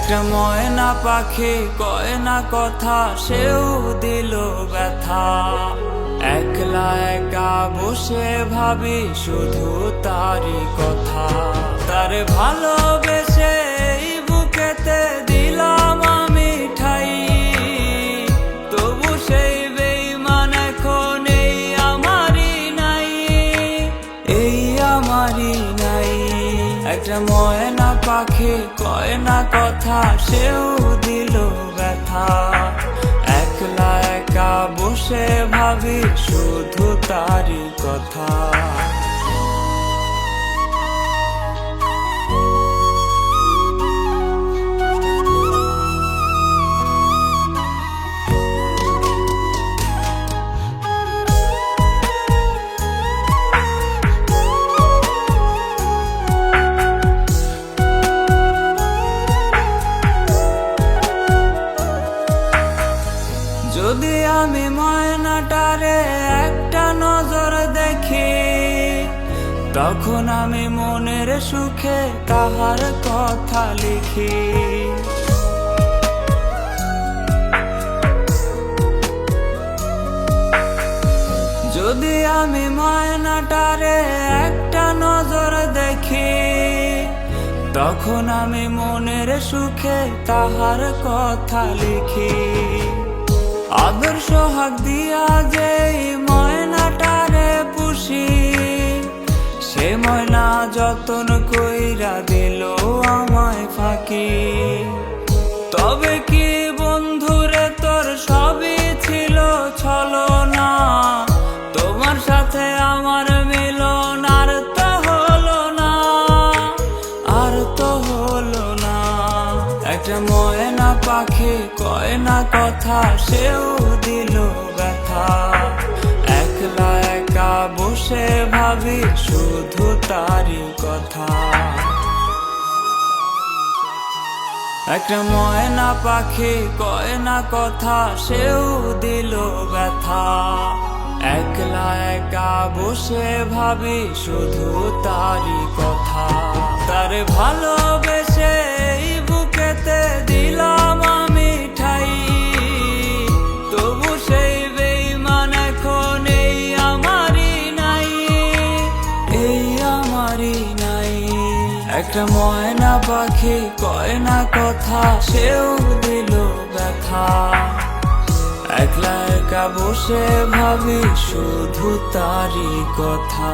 একটা ময়না পাখি কয় না কথা, সেও দিল ব্যথা। একলা একা বসে ভাবি শুধু তারই কথা। তারে ভালোবেসে এই বুকেতে দিলাম আমি ঠাই, তবু সেই বেঈমান এখন এই আমারই নাই, এই আমারই নাই। একটা ময়না পাখি কয় না কথা, সেও দিল ব্যথা। একলা একা বসে ভাবি শুধু তারই কথা। যদি আমি ময়নাটারে একটা নজর দেখি, তখন আমি মনের সুখে তাহার কথা লিখি। যদি আমি ময়নাটারে একটা নজর দেখি, তখন আমি মনের সুখে তাহার কথা লিখি। আদর সোহাগ দিয়া যে ময়নাটারে পুষি, সে ময়না যতন কইরা দিল আমায় ফাঁকি। তবে কি বন্ধুরে তোর সবই ছিল ছলনা, তোমার সাথে আমার মিলন আর তো হলো না, আর তো হলো না। একটা ময়না পাখি কয় না কথা, সেও দিল ব্যথা। একলা একা বসে ভাবি শুধু তারই কথা। একটা ময়না পাখি কয় না কথা, সেও দিল ব্যথা। একলা একা বসে ভাবি শুধু তারই কথা। তারে ভালোবেসে এই বুকেতে দিলাম আমি ঠাই, তবু সেই বেঈমান এখন এই আমারই নাই, এই আমারই নাই। একটা ময়না পাখি কয় না কথা, সেও দিল ব্যথা। একলা একা বসে ভাবি শুধু তারই কথা।